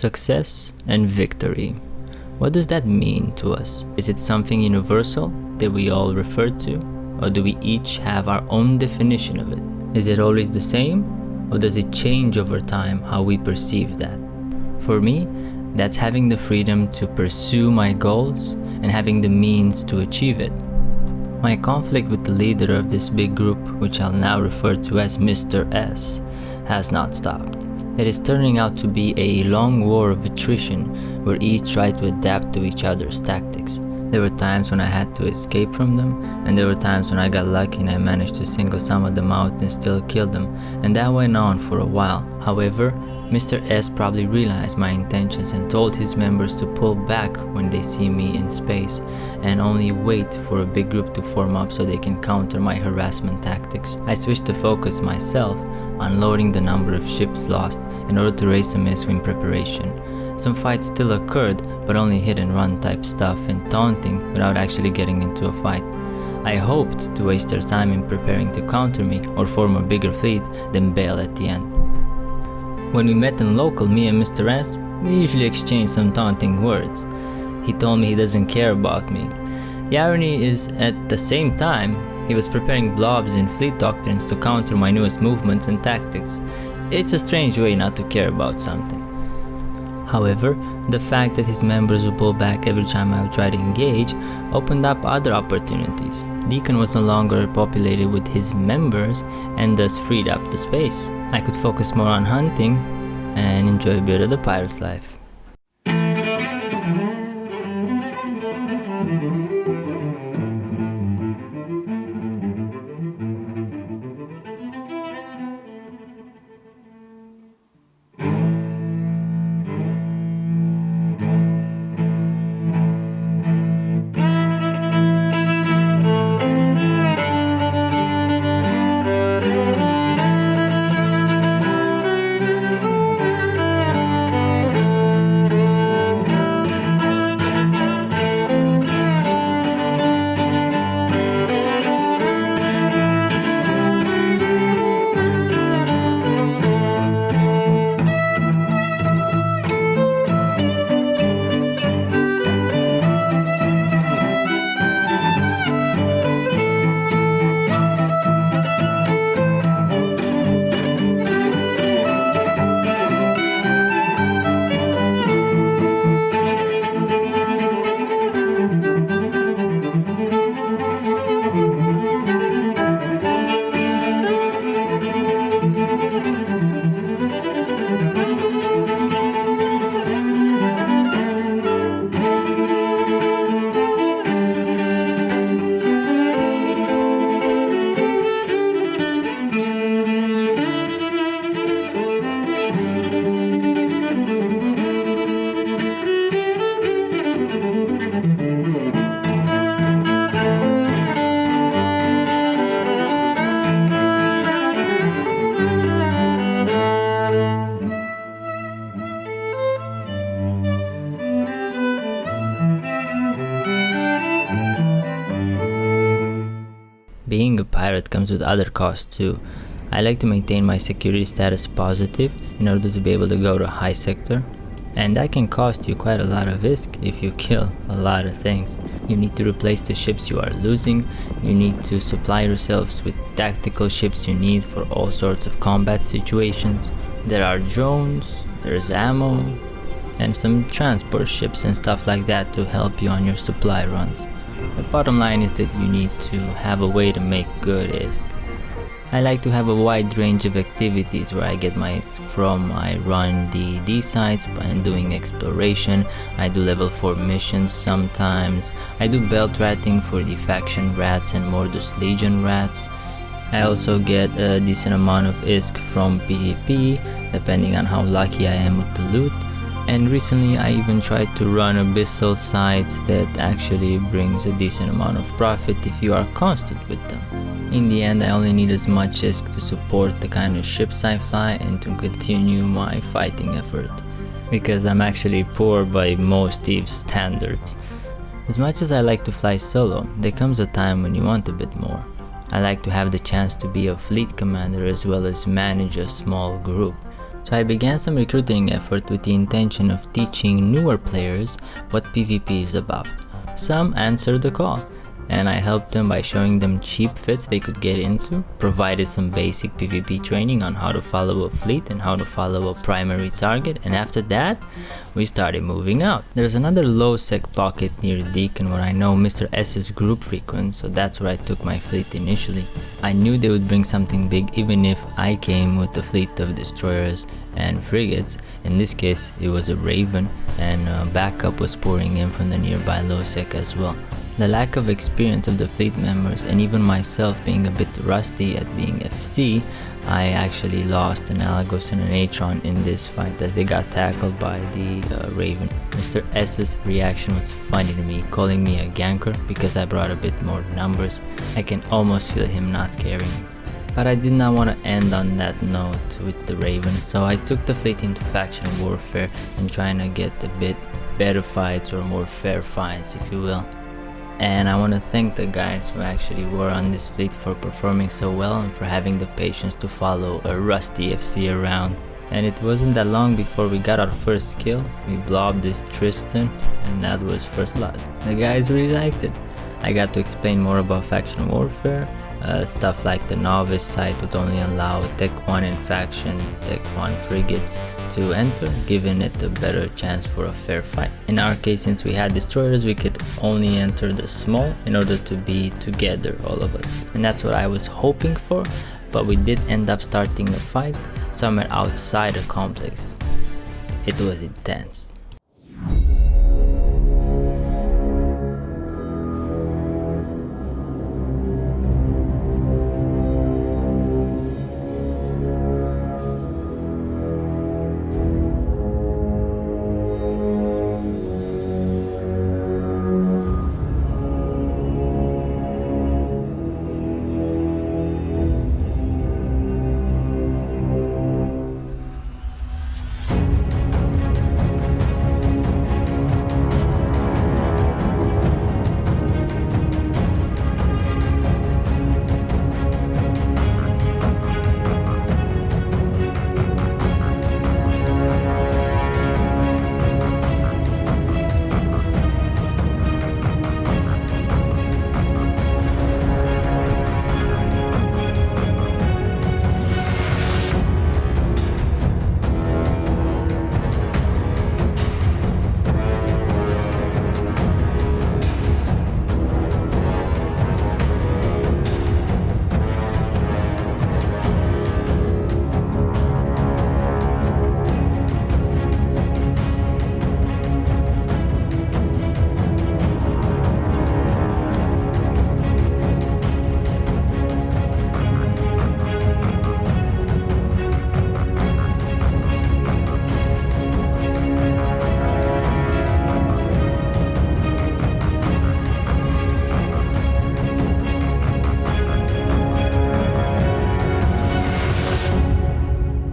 success and victory. What does that mean to us? Is it something universal that we all refer to? Or do we each have our own definition of it? Is it always the same? Or does it change over time how we perceive that? For me, that's having the freedom to pursue my goals and having the means to achieve it. My conflict with the leader of this big group, which I'll now refer to as Mr. S, has not stopped. It is turning out to be a long war of attrition where each tried to adapt to each other's tactics. There were times when I had to escape from them, and there were times when I got lucky and I managed to single some of them out and still kill them, and that went on for a while. However, Mr. S probably realized my intentions and told his members to pull back when they see me in space and only wait for a big group to form up so they can counter my harassment tactics. I switched to focus myself on lowering the number of ships lost in order to raise some ISK in preparation. Some fights still occurred, but only hit and run type stuff and taunting without actually getting into a fight. I hoped to waste their time in preparing to counter me or form a bigger fleet than bail at the end. When we met in local, me and Mr. S, we usually exchanged some taunting words. He told me he doesn't care about me. The irony is, at the same time, he was preparing blobs and fleet doctrines to counter my newest movements and tactics. It's a strange way not to care about something. However, the fact that his members would pull back every time I would try to engage opened up other opportunities. Decon was no longer populated with his members and thus freed up the space. I could focus more on hunting and enjoy a bit of the pirate's life. Being a pirate comes with other costs too. I like to maintain my security status positive in order to be able to go to high sector. And that can cost you quite a lot of ISK if you kill a lot of things. You need to replace the ships you are losing, you need to supply yourselves with tactical ships you need for all sorts of combat situations. There are drones, there's ammo, and some transport ships and stuff like that to help you on your supply runs. The bottom line is that you need to have a way to make good ISK. I like to have a wide range of activities where I get my ISK from. I run D&D sites and doing exploration, I do level 4 missions sometimes, I do belt ratting for the faction rats and Mordus Legion rats. I also get a decent amount of ISK from PvP, depending on how lucky I am with the loot. And recently I even tried to run abyssal sites that actually brings a decent amount of profit if you are constant with them. In the end, I only need as much ISK to support the kind of ships I fly and to continue my fighting effort, because I'm actually poor by most Thieves' standards. As much as I like to fly solo, there comes a time when you want a bit more. I like to have the chance to be a fleet commander as well as manage a small group. So I began some recruiting effort with the intention of teaching newer players what PvP is about. Some answered the call, and I helped them by showing them cheap fits they could get into, provided some basic PvP training on how to follow a fleet and how to follow a primary target, and after that, we started moving out. There's another low sec pocket near Decon where I know Mr. S's group frequents, so that's where I took my fleet initially. I knew they would bring something big even if I came with a fleet of destroyers and frigates. In this case, it was a Raven, and backup was pouring in from the nearby low sec as well. The lack of experience of the fleet members and even myself being a bit rusty at being FC, I actually lost an Alagos and an Atron in this fight as they got tackled by the Raven. Mr. S's reaction was funny to me, calling me a ganker because I brought a bit more numbers. I can almost feel him not caring. But I did not want to end on that note with the Raven, so I took the fleet into faction warfare and trying to get a bit better fights or more fair fights, if you will. And I want to thank the guys who actually were on this fleet for performing so well and for having the patience to follow a rusty FC around. And it wasn't that long before we got our first kill. We blobbed this Tristan, and that was first blood. The guys really liked it. I got to explain more about faction warfare. Stuff like the novice site would only allow Tech 1 and faction Tech 1 frigates to enter, giving it a better chance for a fair fight. In our case, since we had destroyers, we could only enter the small in order to be together, all of us. And that's what I was hoping for, but we did end up starting a fight somewhere outside the complex. It was intense.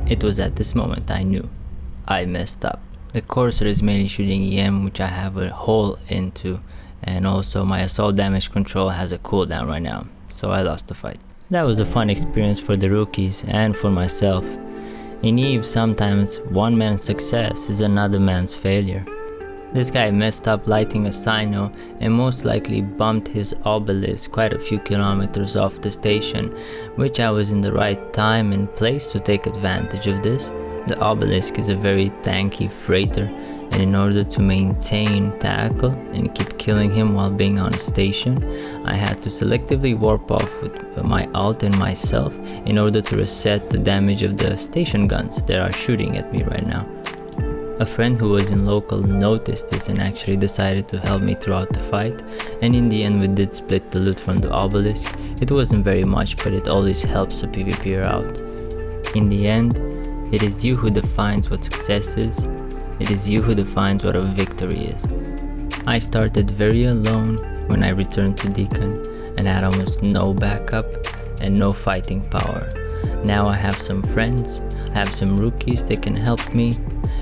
It was at this moment I knew I messed up. The Corsair is mainly shooting EM, which I have a hole into, and also my assault damage control has a cooldown right now, so I lost the fight. That was a fun experience for the rookies and for myself. In EVE, sometimes one man's success is another man's failure. This guy messed up lighting a Sino and most likely bumped his obelisk quite a few kilometers off the station, which I was in the right time and place to take advantage of this. The obelisk is a very tanky freighter, and in order to maintain tackle and keep killing him while being on station, I had to selectively warp off with my ult and myself in order to reset the damage of the station guns that are shooting at me right now. A friend who was in local noticed this and actually decided to help me throughout the fight, and in the end we did split the loot from the obelisk. It wasn't very much, but it always helps a PvPer out. In the end, it is you who defines what success is. It is you who defines what a victory is. I started very alone when I returned to Decon and had almost no backup and no fighting power. Now I have some friends, I have some rookies that can help me,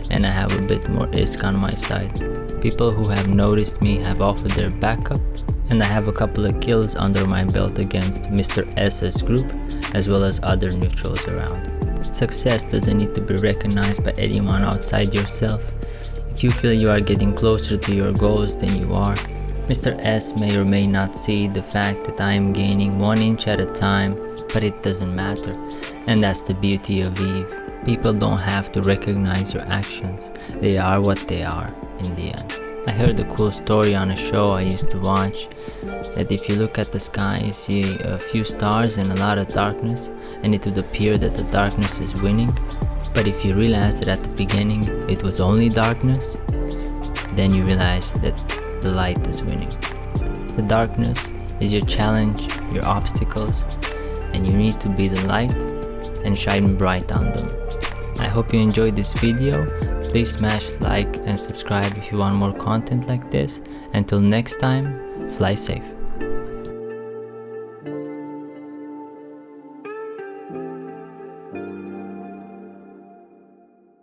and I have a bit more ISK on my side. People who have noticed me have offered their backup, and I have a couple of kills under my belt against Mr. S's group, as well as other neutrals around. Success doesn't need to be recognized by anyone outside yourself. If you feel you are getting closer to your goals than you are, Mr. S may or may not see the fact that I am gaining 1 inch at a time, but it doesn't matter. And that's the beauty of Eve. People don't have to recognize your actions. They are what they are in the end. I heard a cool story on a show I used to watch, that if you look at the sky, you see a few stars and a lot of darkness, and it would appear that the darkness is winning. But if you realize that at the beginning it was only darkness, then you realize that the light is winning. The darkness is your challenge, your obstacles, and you need to be the light and shine bright on them. I hope you enjoyed this video. Please smash like and subscribe if you want more content like this. Until next time, fly safe.